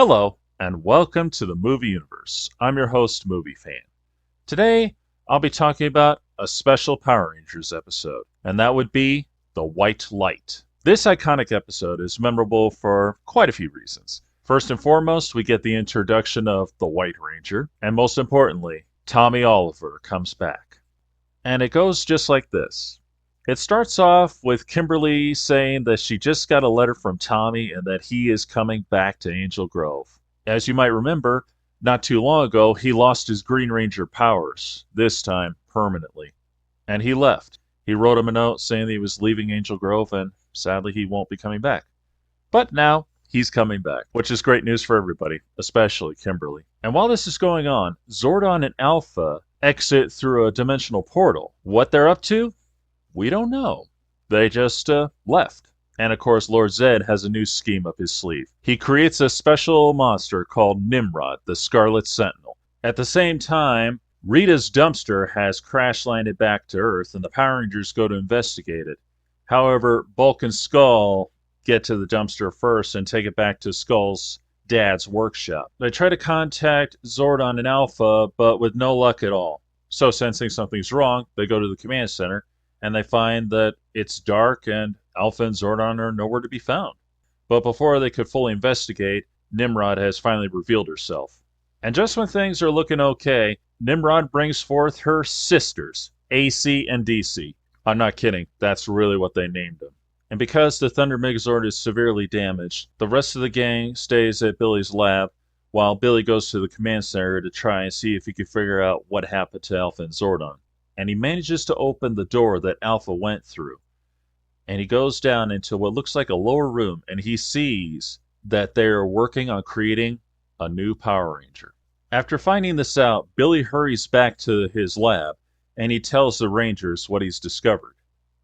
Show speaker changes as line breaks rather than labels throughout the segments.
Hello, and welcome to the Movie Universe. I'm your host, Movie Fan. Today, I'll be talking about a special Power Rangers episode, and that would be The White Light. This iconic episode is memorable for quite a few reasons. First and foremost, we get the introduction of the White Ranger, and most importantly, Tommy Oliver comes back. And it goes just like this. It starts off with Kimberly saying that she just got a letter from Tommy and that he is coming back to Angel Grove. As you might remember, not too long ago, he lost his Green Ranger powers, this time permanently. And he left. He wrote him a note saying that he was leaving Angel Grove and sadly he won't be coming back. But now, he's coming back, which is great news for everybody, especially Kimberly. And while this is going on, Zordon and Alpha exit through a dimensional portal. What they're up to? We don't know. They just left. And of course, Lord Zed has a new scheme up his sleeve. He creates a special monster called Nimrod, the Scarlet Sentinel. At the same time, Rita's dumpster has crash landed back to Earth, and the Power Rangers go to investigate it. However, Bulk and Skull get to the dumpster first and take it back to Skull's dad's workshop. They try to contact Zordon and Alpha, but with no luck at all. So, sensing something's wrong, they go to the command center, and they find that it's dark and Alpha and Zordon are nowhere to be found. But before they could fully investigate, Nimrod has finally revealed herself. And just when things are looking okay, Nimrod brings forth her sisters, AC and DC. I'm not kidding, that's really what they named them. And because the Thunder Megazord is severely damaged, the rest of the gang stays at Billy's lab while Billy goes to the command center to try and see if he can figure out what happened to Alpha and Zordon. And he manages to open the door that Alpha went through. And he goes down into what looks like a lower room, and he sees that they are working on creating a new Power Ranger. After finding this out, Billy hurries back to his lab, and he tells the Rangers what he's discovered.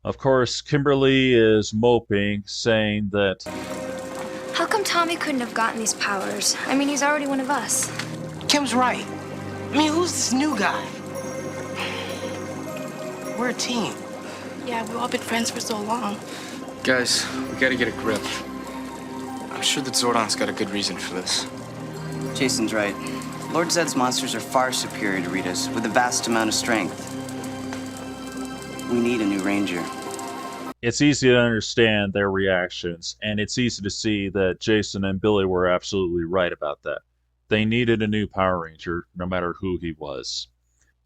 Of course, Kimberly is moping, saying that,
how come Tommy couldn't have gotten these powers? I mean, he's already one of us.
Kim's right. I mean, who's this new guy? We're a team.
Yeah, we've all been friends for so long.
Guys, we gotta get a grip. I'm sure that Zordon's got a good reason for this.
Jason's right. Lord Zed's monsters are far superior to Rita's, with a vast amount of strength. We need a new ranger.
it's easy to understand their reactions, and it's easy to see that Jason and Billy were absolutely right about that. They needed a new Power Ranger, no matter who he was.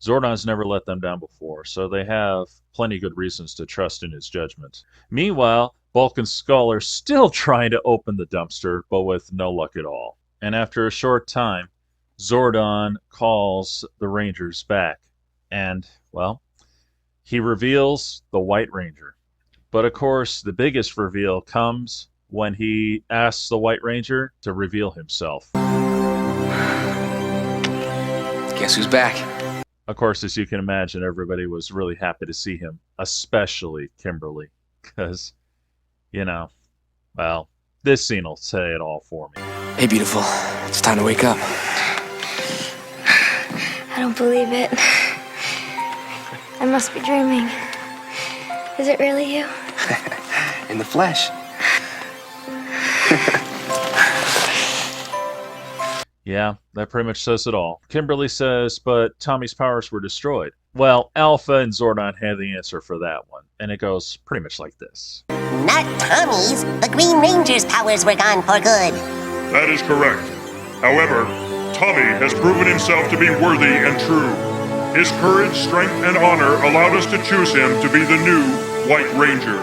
Zordon's never let them down before, so they have plenty good reasons to trust in his judgment. Meanwhile, Bulk and Skull are still trying to open the dumpster, but with no luck at all. And after a short time, Zordon calls the Rangers back, and, well, he reveals the White Ranger. But of course, the biggest reveal comes when he asks the White Ranger to reveal himself.
Guess who's back?
Of course, as you can imagine, everybody was really happy to see him, especially Kimberly, because, well, this scene will say it all for me.
Hey, beautiful. It's time to wake up.
I don't believe it. I must be dreaming. Is it really you?
In the flesh.
Yeah, that pretty much says it all. Kimberly says, but Tommy's powers were destroyed. Well, Alpha and Zordon had the answer for that one, and it goes pretty much like this.
Not Tommy's. The Green Ranger's powers were gone for good.
That is correct. However, Tommy has proven himself to be worthy and true. His courage, strength, and honor allowed us to choose him to be the new White Ranger.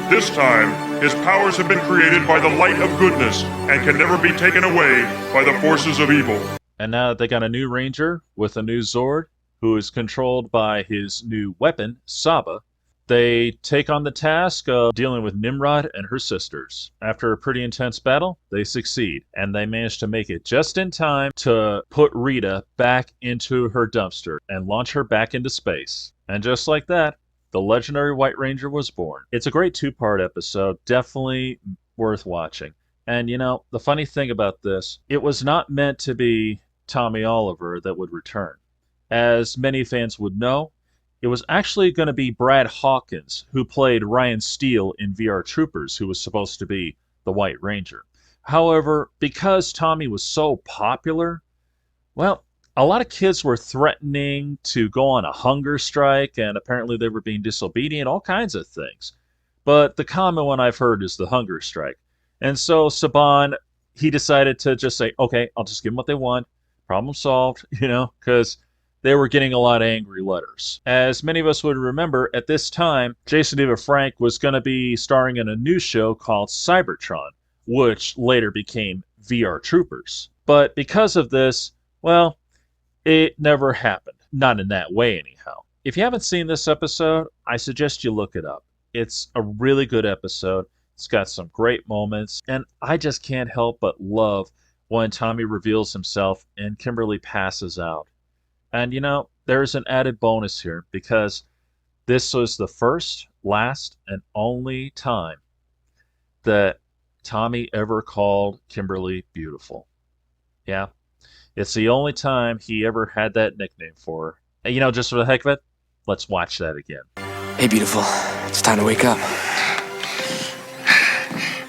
This time, his powers have been created by the light of goodness and can never be taken away by the forces of evil.
And now that they got a new Ranger with a new Zord, who is controlled by his new weapon, Saba, they take on the task of dealing with Nimrod and her sisters. After a pretty intense battle, they succeed, and they manage to make it just in time to put Rita back into her dumpster and launch her back into space. And just like that, the legendary White Ranger was born. It's a great two-part episode, definitely worth watching. And the funny thing about this, it was not meant to be Tommy Oliver that would return. As many fans would know, it was actually going to be Brad Hawkins, who played Ryan Steele in VR Troopers, who was supposed to be the White Ranger. However, because Tommy was so popular, well, a lot of kids were threatening to go on a hunger strike, and apparently they were being disobedient, all kinds of things. But the common one I've heard is the hunger strike. And so Saban, he decided to just say, okay, I'll just give them what they want. Problem solved, because they were getting a lot of angry letters. As many of us would remember, at this time, Jason David Frank was going to be starring in a new show called Cybertron, which later became VR Troopers. But because of this, well, it never happened. Not in that way, anyhow. If you haven't seen this episode, I suggest you look it up. It's a really good episode. It's got some great moments, and I just can't help but love when Tommy reveals himself and Kimberly passes out. And there's an added bonus here because this was the first, last, and only time that Tommy ever called Kimberly beautiful. Yeah, it's the only time he ever had that nickname for her. And, just for the heck of it, let's watch that again.
Hey, beautiful. It's time to wake up.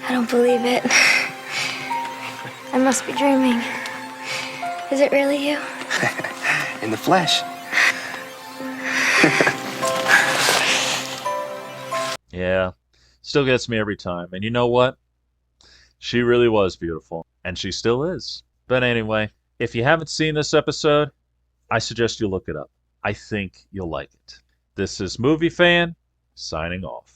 I don't believe it. I must be dreaming. Is it really you?
In the flesh.
Yeah, still gets me every time. And you know what? She really was beautiful, and she still is. But anyway, if you haven't seen this episode, I suggest you look it up. I think you'll like it. This is Movie Fan, signing off.